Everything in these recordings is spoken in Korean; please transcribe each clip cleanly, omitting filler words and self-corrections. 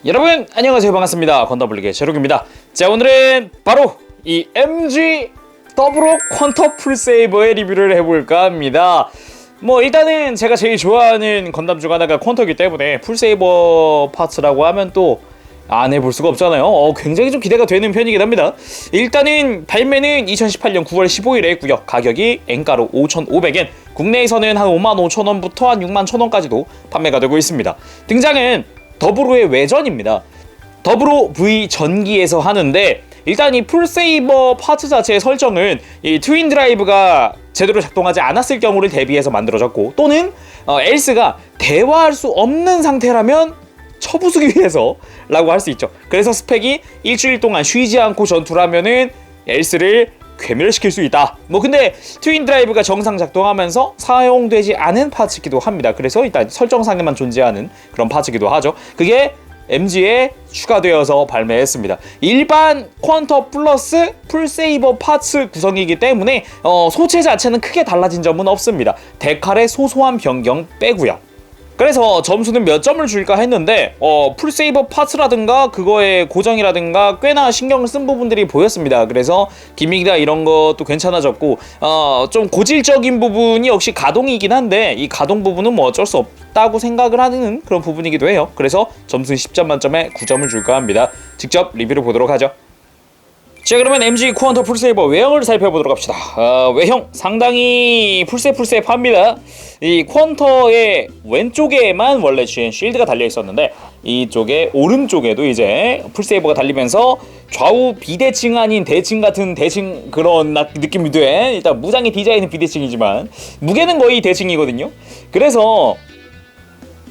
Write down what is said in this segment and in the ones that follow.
여러분 안녕하세요, 반갑습니다. 건더블릭의 제록입니다. 자, 오늘은 바로 이 MG 더블로 퀀터 풀세이버의 리뷰를 해볼까 합니다. 일단은 제가 제일 좋아하는 건담 중 하나가 퀀터이기 때문에 풀세이버 파츠라고 하면 또 안 해볼 수가 없잖아요. 굉장히 좀 기대가 되는 편이긴 합니다. 일단은 발매는 2018년 9월 15일에 했고요. 가격이 엔가로 5,500엔, 국내에서는 한 55,000원부터 한 61,000원까지도 판매가 되고 있습니다. 등장은 더블로의 외전입니다. 더블로 V 전기에서 하는데, 일단 이 풀세이버 파츠 자체의 설정은 이 트윈 드라이브가 제대로 작동하지 않았을 경우를 대비해서 만들어졌고, 또는 엘스가 대화할 수 없는 상태라면 쳐부수기 위해서 라고 할 수 있죠. 그래서 스펙이 일주일 동안 쉬지 않고 전투를 하면은 엘스를 괴멸시킬 수 있다. 근데 트윈 드라이브가 정상 작동하면서 사용되지 않은 파츠이기도 합니다. 그래서 일단 설정상에만 존재하는 그런 파츠이기도 하죠. 그게 MG에 추가되어서 발매했습니다. 일반 퀀터 플러스 풀세이버 파츠 구성이기 때문에 소체 자체는 크게 달라진 점은 없습니다. 데칼의 소소한 변경 빼고요. 그래서 점수는 몇 점을 줄까 했는데 풀세이버 파츠라든가 그거의 고정이라든가 꽤나 신경을 쓴 부분들이 보였습니다. 그래서 기믹이나 이런 것도 괜찮아졌고, 좀 고질적인 부분이 역시 가동이긴 한데, 이 가동 부분은 어쩔 수 없다고 생각을 하는 그런 부분이기도 해요. 그래서 점수 10점 만점에 9점을 줄까 합니다. 직접 리뷰를 보도록 하죠. 자, 그러면 MG 퀀터 풀세이버 외형을 살펴보도록 합시다. 외형 상당히 풀세합니다. 이 퀀터의 왼쪽에만 원래 쉴드가 달려 있었는데, 이쪽에 오른쪽에도 이제 풀세이버가 달리면서 좌우 비대칭 아닌 대칭 같은 대칭 그런 느낌이 돼. 일단 무장의 디자인은 비대칭이지만 무게는 거의 대칭이거든요. 그래서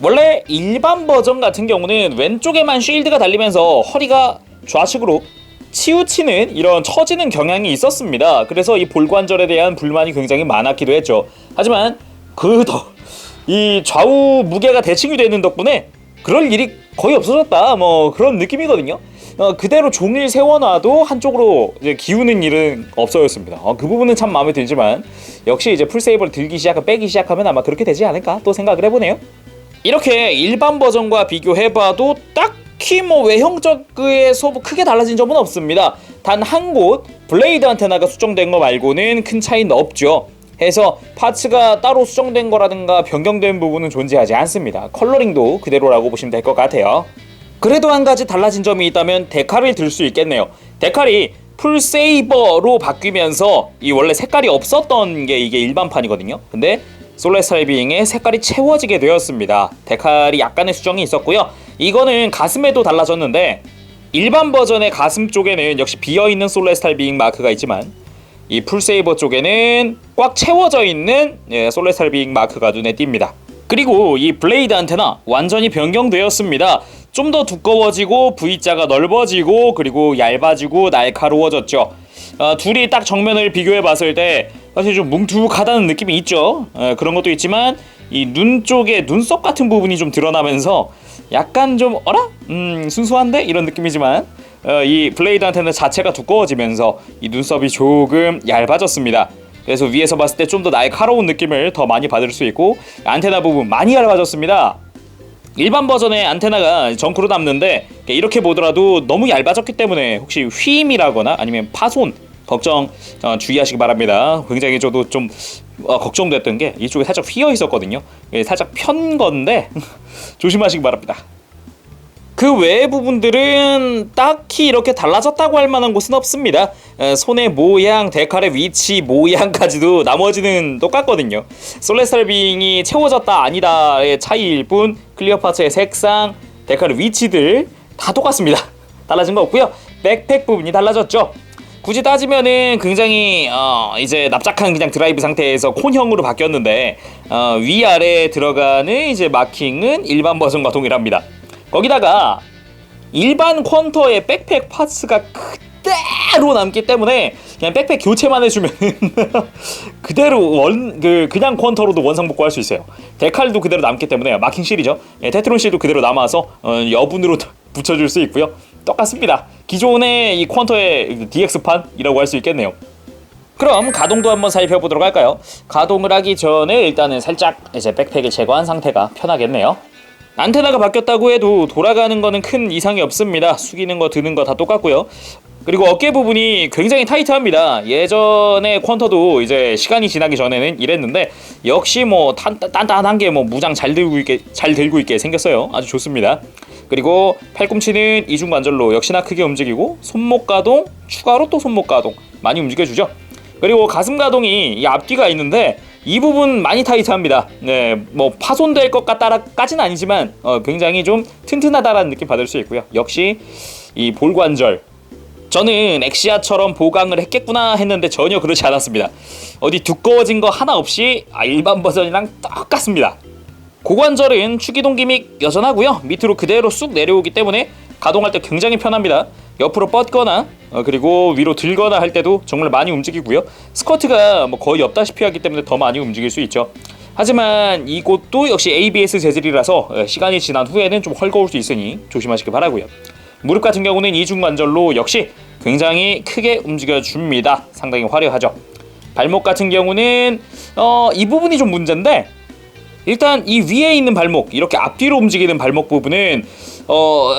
원래 일반 버전 같은 경우는 왼쪽에만 쉴드가 달리면서 허리가 좌측으로 치우치는 이런 처지는 경향이 있었습니다. 그래서 이 볼관절에 대한 불만이 굉장히 많았기도 했죠. 하지만 이 좌우 무게가 대칭이 되는 덕분에 그럴 일이 거의 없어졌다, 그런 느낌이거든요. 그대로 종일 세워놔도 한쪽으로 이제 기우는 일은 없어졌습니다. 그 부분은 참 마음에 들지만, 역시 이제 풀세이버를 빼기 시작하면 아마 그렇게 되지 않을까 또 생각을 해보네요. 이렇게 일반 버전과 비교해봐도 딱히 외형적에서 크게 달라진 점은 없습니다. 단 한 곳 블레이드 안테나가 수정된 거 말고는 큰 차이는 없죠. 해서 파츠가 따로 수정된 거라든가 변경된 부분은 존재하지 않습니다. 컬러링도 그대로라고 보시면 될 것 같아요. 그래도 한 가지 달라진 점이 있다면 데칼을 들 수 있겠네요. 데칼이 풀세이버로 바뀌면서 이 원래 색깔이 없었던 게 이게 일반판이거든요. 근데 솔레스탈빙의 색깔이 채워지게 되었습니다. 데칼이 약간의 수정이 있었고요. 이거는 가슴에도 달라졌는데, 일반 버전의 가슴 쪽에는 역시 비어있는 솔레스탈빙 마크가 있지만, 이 풀세이버 쪽에는 꽉 채워져 있는 솔레스탈빙 마크가 눈에 띕니다. 그리고 이 블레이드 안테나 완전히 변경되었습니다. 좀 더 두꺼워지고 V자가 넓어지고 그리고 얇아지고 날카로워졌죠. 둘이 딱 정면을 비교해 봤을 때 사실 좀 뭉툭하다는 느낌이 있죠. 그런 것도 있지만 이 눈 쪽에 눈썹 같은 부분이 좀 드러나면서 약간 좀 순수한데? 이런 느낌이지만, 이 블레이드 안테나 자체가 두꺼워지면서 이 눈썹이 조금 얇아졌습니다. 그래서 위에서 봤을 때 좀 더 날카로운 느낌을 더 많이 받을 수 있고, 안테나 부분 많이 얇아졌습니다. 일반 버전의 안테나가 정크로 남는데, 이렇게 보더라도 너무 얇아졌기 때문에 혹시 휘임이라거나 아니면 파손 걱정 주의하시기 바랍니다. 굉장히 저도 좀 걱정됐던 게 이쪽에 살짝 휘어 있었거든요. 살짝 편 건데 조심하시기 바랍니다. 그 외의 부분들은 딱히 이렇게 달라졌다고 할 만한 곳은 없습니다. 손의 모양, 데칼의 위치, 모양까지도 나머지는 똑같거든요. 솔레스탈빙이 채워졌다 아니다의 차이일 뿐, 클리어 파츠의 색상, 데칼의 위치들 다 똑같습니다. 달라진 거 없고요. 백팩 부분이 달라졌죠. 굳이 따지면은 굉장히 이제 납작한 그냥 드라이브 상태에서 콘형으로 바뀌었는데, 위아래에 들어가는 이제 마킹은 일반 버전과 동일합니다. 거기다가 일반 퀀터의 백팩 파츠가 그대로 남기 때문에 그냥 백팩 교체만 해주면 그대로 그냥 퀀터로도 원상복구할 수 있어요. 데칼도 그대로 남기 때문에 마킹 실이죠. 테트론 실도 그대로 남아서 여분으로 붙여줄 수 있고요. 똑같습니다. 기존의 이 퀀터의 DX판이라고 할 수 있겠네요. 그럼 가동도 한번 살펴보도록 할까요? 가동을 하기 전에 일단은 살짝 이제 백팩을 제거한 상태가 편하겠네요. 안테나가 바뀌었다고 해도 돌아가는 거는 큰 이상이 없습니다. 숙이는 거 드는 거 다 똑같고요. 그리고 어깨 부분이 굉장히 타이트합니다. 예전에 퀀터도 이제 시간이 지나기 전에는 이랬는데 역시 뭐 단단한 게 뭐 무장 잘 들고 있게 생겼어요. 아주 좋습니다. 그리고 팔꿈치는 이중관절로 역시나 크게 움직이고 손목 가동 추가로 또 손목 가동 많이 움직여주죠. 그리고 가슴 가동이 이 앞뒤가 있는데 이 부분 많이 타이트합니다. 네, 뭐 파손될 것 같다까지는 아니지만 굉장히 좀 튼튼하다라는 느낌 받을 수 있고요. 역시 이 볼관절 저는 엑시아처럼 보강을 했겠구나 했는데 전혀 그렇지 않았습니다. 어디 두꺼워진 거 하나 없이 일반 버전이랑 똑같습니다. 고관절은 축이동 기믹 여전하고요. 밑으로 그대로 쑥 내려오기 때문에 가동할 때 굉장히 편합니다. 옆으로 뻗거나 그리고 위로 들거나 할 때도 정말 많이 움직이고요. 스쿼트가 뭐 거의 없다시피 하기 때문에 더 많이 움직일 수 있죠. 하지만 이곳도 역시 ABS 재질이라서 시간이 지난 후에는 좀 헐거울 수 있으니 조심하시기 바라고요. 무릎 같은 경우는 이중관절로 역시 굉장히 크게 움직여줍니다. 상당히 화려하죠. 발목 같은 경우는 이 부분이 좀 문제인데 일단 이 위에 있는 발목 이렇게 앞뒤로 움직이는 발목 부분은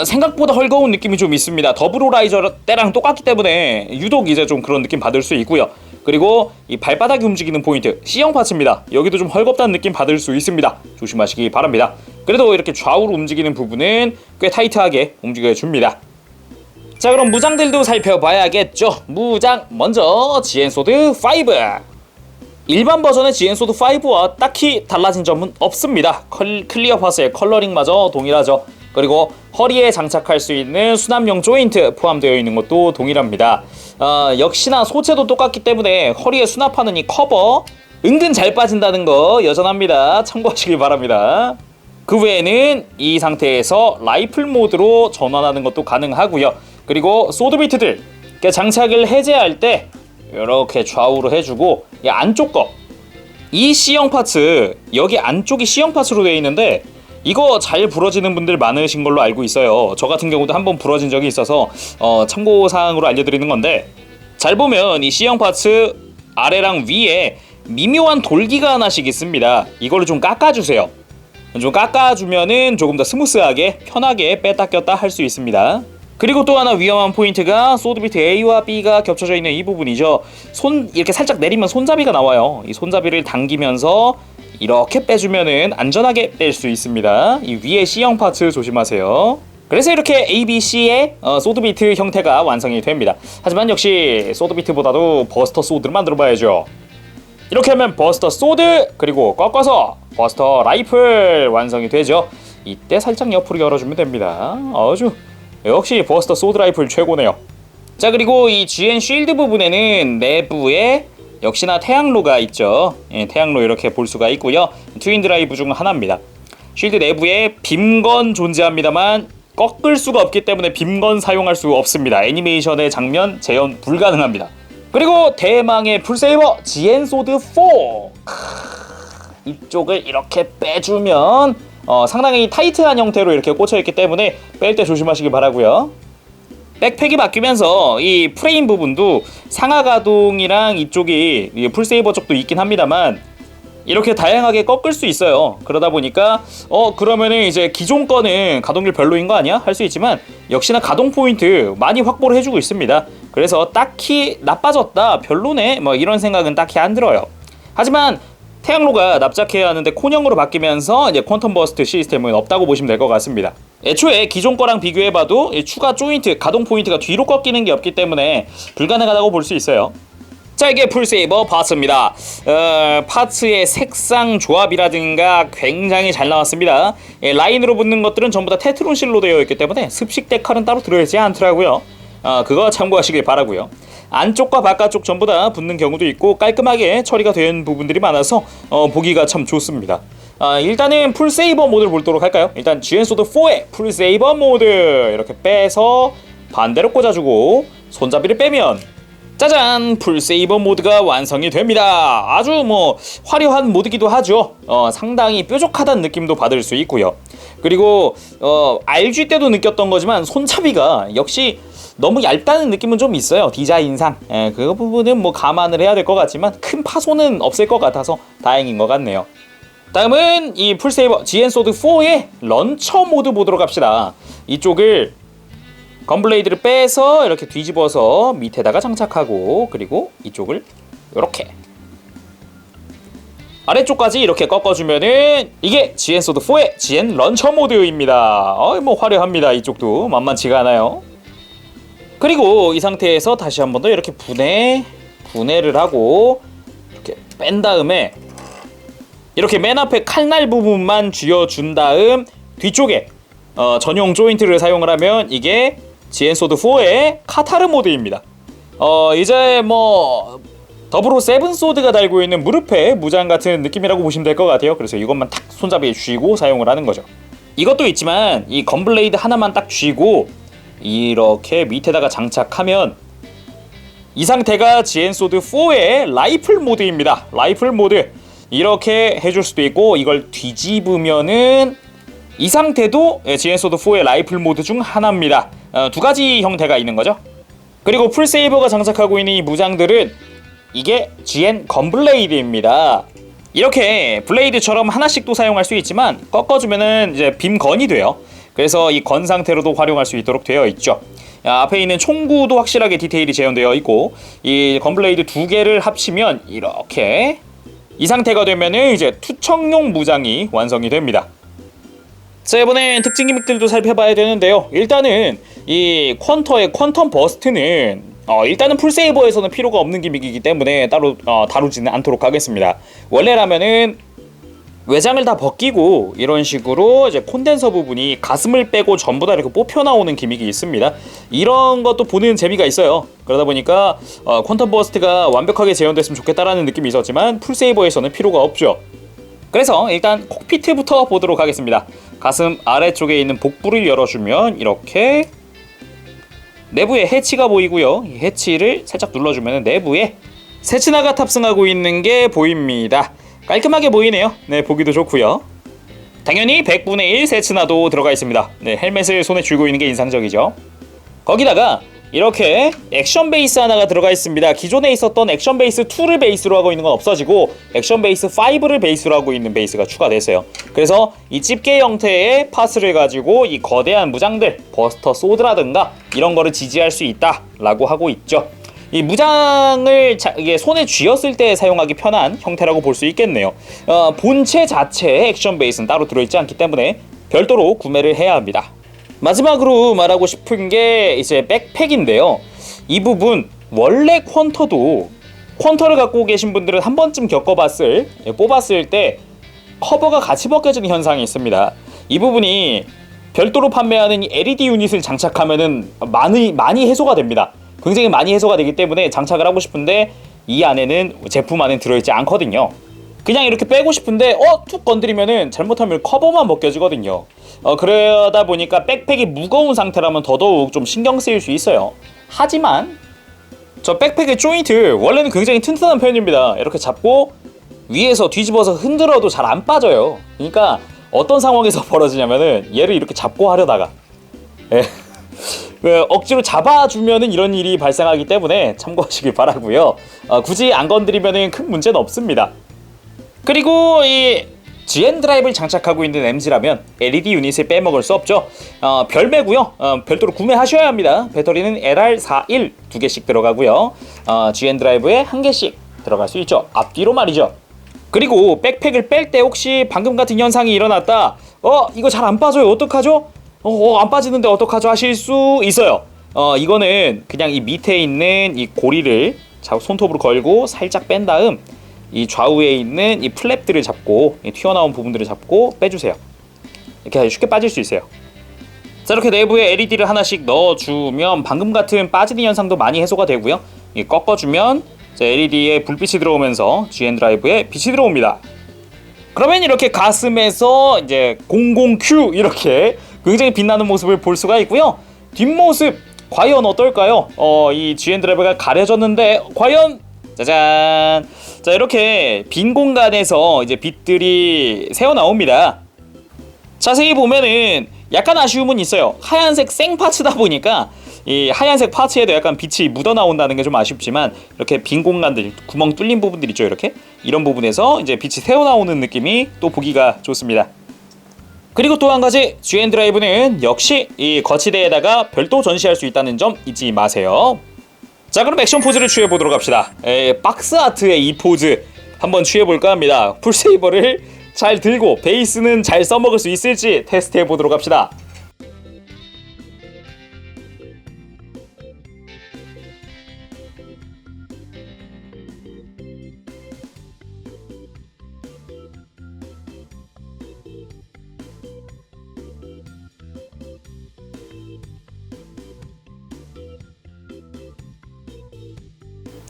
생각보다 헐거운 느낌이 좀 있습니다. 더블오라이저 때랑 똑같기 때문에 유독 이제 좀 그런 느낌 받을 수 있고요. 그리고 이 발바닥이 움직이는 포인트 C형 파츠입니다. 여기도 좀 헐겁다는 느낌 받을 수 있습니다. 조심하시기 바랍니다. 그래도 이렇게 좌우로 움직이는 부분은 꽤 타이트하게 움직여줍니다. 자, 그럼 무장들도 살펴봐야겠죠. 무장 먼저 GN소드 5. 일반 버전의 GN소드 5와 딱히 달라진 점은 없습니다. 클리어 파스의 컬러링마저 동일하죠. 그리고 허리에 장착할 수 있는 수납용 조인트 포함되어 있는 것도 동일합니다. 역시나 소재도 똑같기 때문에 허리에 수납하는 이 커버 은근 잘 빠진다는 거 여전합니다. 참고하시길 바랍니다. 그 외에는 이 상태에서 라이플 모드로 전환하는 것도 가능하고요. 그리고 소드비트들 장착을 해제할 때 이렇게 좌우로 해주고 이 안쪽 거 이 C형 파츠 여기 안쪽이 C형 파츠로 되어 있는데 이거 잘 부러지는 분들 많으신 걸로 알고 있어요. 저 같은 경우도 한번 부러진 적이 있어서 참고사항으로 알려드리는 건데 잘 보면 이 C형 파츠 아래랑 위에 미묘한 돌기가 하나씩 있습니다. 이거를 좀 깎아주세요. 좀 깎아주면은 조금 더 스무스하게 편하게 뺐다 꼈다 할 수 있습니다. 그리고 또 하나 위험한 포인트가 소드비트 A와 B가 겹쳐져 있는 이 부분이죠. 이렇게 살짝 내리면 손잡이가 나와요. 이 손잡이를 당기면서 이렇게 빼주면은 안전하게 뺄 수 있습니다. 이 위에 C형 파츠 조심하세요. 그래서 이렇게 ABC의 소드비트 형태가 완성이 됩니다. 하지만 역시 소드비트보다도 버스터 소드를 만들어봐야죠. 이렇게 하면 버스터 소드 그리고 꺾어서 버스터 라이플 완성이 되죠. 이때 살짝 옆으로 열어주면 됩니다. 아주 역시 버스터 소드 라이플 최고네요. 자, 그리고 이 GN 쉴드 부분에는 내부에 역시나 태양로가 있죠. 예, 태양로 이렇게 볼 수가 있고요. 트윈 드라이브 중 하나입니다. 쉴드 내부에 빔건 존재합니다만 꺾을 수가 없기 때문에 빔건 사용할 수 없습니다. 애니메이션의 장면 재현 불가능합니다. 그리고 대망의 풀세이버 GN 소드 4 이쪽을 이렇게 빼주면 상당히 타이트한 형태로 이렇게 꽂혀있기 때문에 뺄 때 조심하시기 바라고요. 백팩이 바뀌면서 이 프레임 부분도 상하 가동이랑 이쪽이 풀세이버 쪽도 있긴 합니다만 이렇게 다양하게 꺾을 수 있어요. 그러다 보니까 그러면은 이제 기존 거는 가동률 별로인 거 아니야? 할 수 있지만 역시나 가동 포인트 많이 확보를 해주고 있습니다. 그래서 딱히 나빠졌다 별로네 뭐 이런 생각은 딱히 안 들어요. 하지만 태양로가 납작해야 하는데 콘형으로 바뀌면서 이제 퀀텀 버스트 시스템은 없다고 보시면 될 것 같습니다. 애초에 기존 거랑 비교해봐도 추가 조인트, 가동 포인트가 뒤로 꺾이는 게 없기 때문에 불가능하다고 볼 수 있어요. 자, 이게 풀세이버 파츠입니다. 파츠의 색상 조합이라든가 굉장히 잘 나왔습니다. 라인으로 붙는 것들은 전부 다 테트론 실로 되어 있기 때문에 습식 데칼은 따로 들어있지 않더라고요. 그거 참고하시길 바라고요. 안쪽과 바깥쪽 전부 다 붙는 경우도 있고 깔끔하게 처리가 된 부분들이 많아서 보기가 참 좋습니다. 일단은 풀세이버 모드를 보도록 할까요? 일단 GN소드 4의 풀세이버 모드 이렇게 빼서 반대로 꽂아주고 손잡이를 빼면 짜잔! 풀세이버 모드가 완성이 됩니다. 아주 뭐 화려한 모드기도 하죠. 상당히 뾰족하다는 느낌도 받을 수 있고요. 그리고 RG 때도 느꼈던 거지만 손잡이가 역시 너무 얇다는 느낌은 좀 있어요. 디자인상. 그 부분은 뭐 감안을 해야 될 것 같지만 큰 파손은 없을 것 같아서 다행인 것 같네요. 다음은 이 풀세이버 GN소드4의 런처 모드 보도록 합시다. 이쪽을 건블레이드를 빼서 이렇게 뒤집어서 밑에다가 장착하고, 그리고 이쪽을 이렇게 아래쪽까지 이렇게 꺾어주면은 이게 GN소드4의 GN 런처 모드입니다. 뭐 화려합니다. 이쪽도 만만치가 않아요. 그리고 이 상태에서 다시 한 번 더 이렇게 분해를 하고 이렇게 뺀 다음에 이렇게 맨 앞에 칼날 부분만 쥐어준 다음 뒤쪽에 전용 조인트를 사용을 하면 이게 GN소드4의 카타르 모드입니다. 이제 뭐 더불어 세븐소드가 달고 있는 무릎에 무장 같은 느낌이라고 보시면 될 것 같아요. 그래서 이것만 탁 손잡이에 쥐고 사용을 하는 거죠. 이것도 있지만 이 건블레이드 하나만 딱 쥐고 이렇게 밑에다가 장착하면 이 상태가 GN소드4의 라이플 모드입니다. 라이플 모드 이렇게 해줄 수도 있고, 이걸 뒤집으면은 이 상태도 GN소드4의 라이플 모드 중 하나입니다. 두 가지 형태가 있는 거죠. 그리고 풀세이버가 장착하고 있는 이 무장들은 이게 GN 건블레이드입니다. 이렇게 블레이드처럼 하나씩도 사용할 수 있지만 꺾어주면은 이제 빔건이 돼요. 그래서 이 건 상태로도 활용할 수 있도록 되어 있죠. 앞에 있는 총구도 확실하게 디테일이 재현되어 있고, 이 건블레이드 두 개를 합치면 이렇게 이 상태가 되면은 이제 투척용 무장이 완성이 됩니다. 자, 이번엔 특징 기믹들도 살펴봐야 되는데요. 일단은 이 퀀터의 퀀텀 버스트는 일단은 풀세이버에서는 필요가 없는 기믹이기 때문에 따로 다루지는 않도록 하겠습니다. 원래라면은 외장을 다 벗기고 이런 식으로 이제 콘덴서 부분이 가슴을 빼고 전부 다 이렇게 뽑혀 나오는 기믹이 있습니다. 이런 것도 보는 재미가 있어요. 그러다 보니까 퀀텀 버스트가 완벽하게 재현됐으면 좋겠다라는 느낌이 있었지만 풀세이버에서는 필요가 없죠. 그래서 일단 콕피트부터 보도록 하겠습니다. 가슴 아래쪽에 있는 복부를 열어주면 이렇게 내부에 해치가 보이고요. 이 해치를 살짝 눌러주면 내부에 세츠나가 탑승하고 있는 게 보입니다. 깔끔하게 보이네요. 네, 보기도 좋고요. 당연히 100분의 1 세츠나도 들어가 있습니다. 네, 헬멧을 손에 쥐고 있는 게 인상적이죠. 거기다가 이렇게 액션 베이스 하나가 들어가 있습니다. 기존에 있었던 액션 베이스 2를 베이스로 하고 있는 건 없어지고 액션 베이스 5를 베이스로 하고 있는 베이스가 추가됐어요. 그래서 이 집게 형태의 파스를 가지고 이 거대한 무장들, 버스터 소드라든가 이런 거를 지지할 수 있다라고 하고 있죠. 이 무장을 이게 손에 쥐었을 때 사용하기 편한 형태라고 볼 수 있겠네요. 본체 자체의 액션 베이스는 따로 들어있지 않기 때문에 별도로 구매를 해야 합니다. 마지막으로 말하고 싶은 게 이제 백팩인데요. 이 부분 원래 퀀터를 갖고 계신 분들은 한 번쯤 뽑았을 때 커버가 같이 벗겨지는 현상이 있습니다. 이 부분이 별도로 판매하는 이 LED 유닛을 장착하면은 많이 해소가 됩니다. 굉장히 많이 해소가 되기 때문에 장착을 하고 싶은데 이 안에는 제품 안에 들어있지 않거든요. 그냥 이렇게 빼고 싶은데 툭 건드리면은 잘못하면 커버만 벗겨지거든요. 그러다 보니까 백팩이 무거운 상태라면 더더욱 좀 신경 쓰일 수 있어요. 하지만 저 백팩의 조인트 원래는 굉장히 튼튼한 편입니다. 이렇게 잡고 위에서 뒤집어서 흔들어도 잘 안 빠져요. 그러니까 어떤 상황에서 벌어지냐면은 얘를 이렇게 잡고 하려다가 억지로 잡아주면은 이런 일이 발생하기 때문에 참고하시길 바라고요. 굳이 안 건드리면은 큰 문제는 없습니다. 그리고 이 GN 드라이브를 장착하고 있는 MG라면 LED 유닛을 빼먹을 수 없죠. 별매고요. 별도로 구매하셔야 합니다. 배터리는 LR41 두 개씩 들어가고요. GN 드라이브에 한 개씩 들어갈 수 있죠. 앞뒤로 말이죠. 그리고 백팩을 뺄 때 혹시 방금 같은 현상이 일어났다. 이거 잘 안 빠져요. 어떡하죠? 안 빠지는데 어떡하죠? 하실 수 있어요. 이거는 그냥 이 밑에 있는 이 고리를 손톱으로 걸고 살짝 뺀 다음 이 좌우에 있는 이 플랩들을 잡고 튀어나온 부분들을 잡고 빼주세요. 이렇게 아주 쉽게 빠질 수 있어요. 자, 이렇게 내부에 LED를 하나씩 넣어주면 방금 같은 빠지는 현상도 많이 해소가 되고요. 꺾어주면 LED에 불빛이 들어오면서 GN 드라이브에 빛이 들어옵니다. 그러면 이렇게 가슴에서 이제 00Q 이렇게 굉장히 빛나는 모습을 볼 수가 있고요. 뒷모습 과연 어떨까요? 이 GN 드라이브가 가려졌는데 과연 짜잔! 자, 이렇게 빈 공간에서 이제 빛들이 새어 나옵니다. 자세히 보면은 약간 아쉬움은 있어요. 하얀색 생파츠다 보니까 이 하얀색 파츠에도 약간 빛이 묻어 나온다는 게 좀 아쉽지만 이렇게 빈 공간들, 구멍 뚫린 부분들 있죠. 이렇게 이런 부분에서 이제 빛이 새어나오는 느낌이 또 보기가 좋습니다. 그리고 또 한 가지, GN 드라이브는 역시 이 거치대에다가 별도 전시할 수 있다는 점 잊지 마세요. 자, 그럼 액션 포즈를 취해보도록 합시다. 박스 아트의 이 포즈 한번 취해볼까 합니다. 풀세이버를 잘 들고 베이스는 잘 써먹을 수 있을지 테스트해보도록 합시다.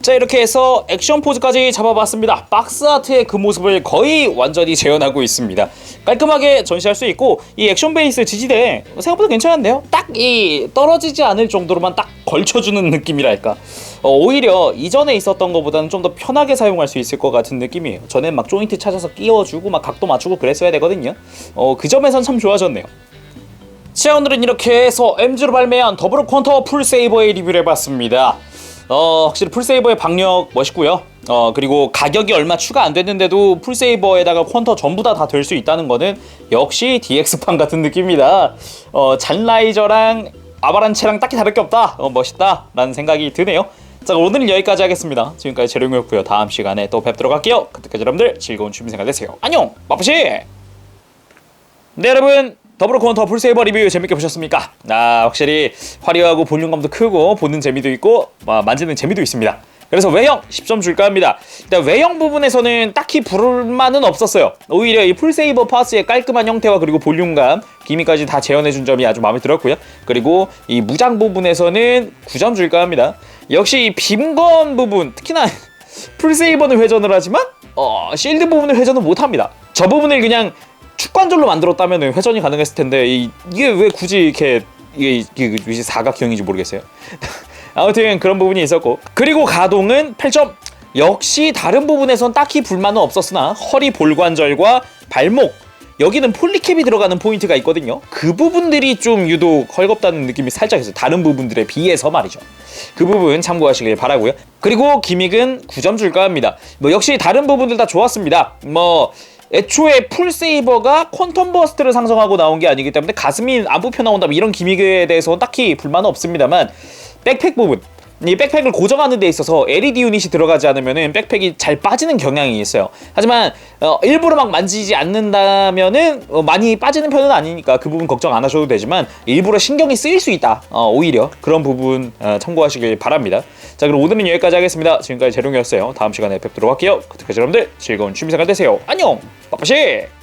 자, 이렇게 해서 액션 포즈까지 잡아봤습니다. 박스 아트의 그 모습을 거의 완전히 재현하고 있습니다. 깔끔하게 전시할 수 있고 이 액션 베이스 지지대 생각보다 괜찮은데요? 딱 이 떨어지지 않을 정도로만 딱 걸쳐주는 느낌이랄까. 오히려 이전에 있었던 것보다는 좀 더 편하게 사용할 수 있을 것 같은 느낌이에요. 전엔 막 조인트 찾아서 끼워주고 막 각도 맞추고 그랬어야 되거든요. 그 점에선 참 좋아졌네요. 자, 오늘은 이렇게 해서 MG로 발매한 더블 퀀터 풀세이버의 리뷰를 해봤습니다. 확실히 풀세이버의 박력 멋있고요. 그리고 가격이 얼마 추가 안 됐는데도 풀세이버에다가 퀀터 전부 다 될 수 있다는 거는 역시 DX판 같은 느낌입니다. 잔라이저랑 아바란체랑 딱히 다를 게 없다. 멋있다 라는 생각이 드네요. 자, 오늘은 여기까지 하겠습니다. 지금까지 재룡이었고요. 다음 시간에 또 뵙도록 할게요. 그때까지 여러분들 즐거운 취미생활 되세요. 안녕! 마프시! 네, 여러분, 더블 퀀터 풀세이버 리뷰 재밌게 보셨습니까? 확실히 화려하고 볼륨감도 크고 보는 재미도 있고 만지는 재미도 있습니다. 그래서 외형 10점 줄까 합니다. 일단 외형 부분에서는 딱히 불만은 없었어요. 오히려 이 풀세이버 파츠의 깔끔한 형태와 그리고 볼륨감, 기미까지 다 재현해준 점이 아주 마음에 들었고요. 그리고 이 무장 부분에서는 9점 줄까 합니다. 역시 이 빔건 부분, 특히나 풀세이버는 회전을 하지만 실드 부분을 회전을 못합니다. 저 부분을 그냥 축관절로 만들었다면 회전이 가능했을 텐데 이게 왜 굳이 이게 사각형인지 모르겠어요. 아무튼 그런 부분이 있었고, 그리고 가동은 8점. 역시 다른 부분에선 딱히 불만은 없었으나 허리 볼관절과 발목, 여기는 폴리캡이 들어가는 포인트가 있거든요. 그 부분들이 좀 유독 헐겁다는 느낌이 살짝 있어요. 다른 부분들에 비해서 말이죠. 그 부분 참고하시길 바라고요. 그리고 기믹은 9점 줄까 합니다. 역시 다른 부분들 다 좋았습니다. 애초에 풀세이버가 퀀텀 버스트를 상성하고 나온 게 아니기 때문에 가슴이 안 뽑혀 나온다 이런 기믹에 대해서 딱히 불만은 없습니다만, 백팩 부분, 이 백팩을 고정하는 데 있어서 LED 유닛이 들어가지 않으면은 백팩이 잘 빠지는 경향이 있어요. 하지만 일부러 막 만지지 않는다면은 많이 빠지는 편은 아니니까 그 부분 걱정 안 하셔도 되지만, 일부러 신경이 쓰일 수 있다. 오히려 그런 부분 참고하시길 바랍니다. 자, 그럼 오늘은 여기까지 하겠습니다. 지금까지 재룡이었어요. 다음 시간에 뵙도록 할게요. 그때까지 여러분들 즐거운 취미생활 되세요. 안녕! 빠빠시!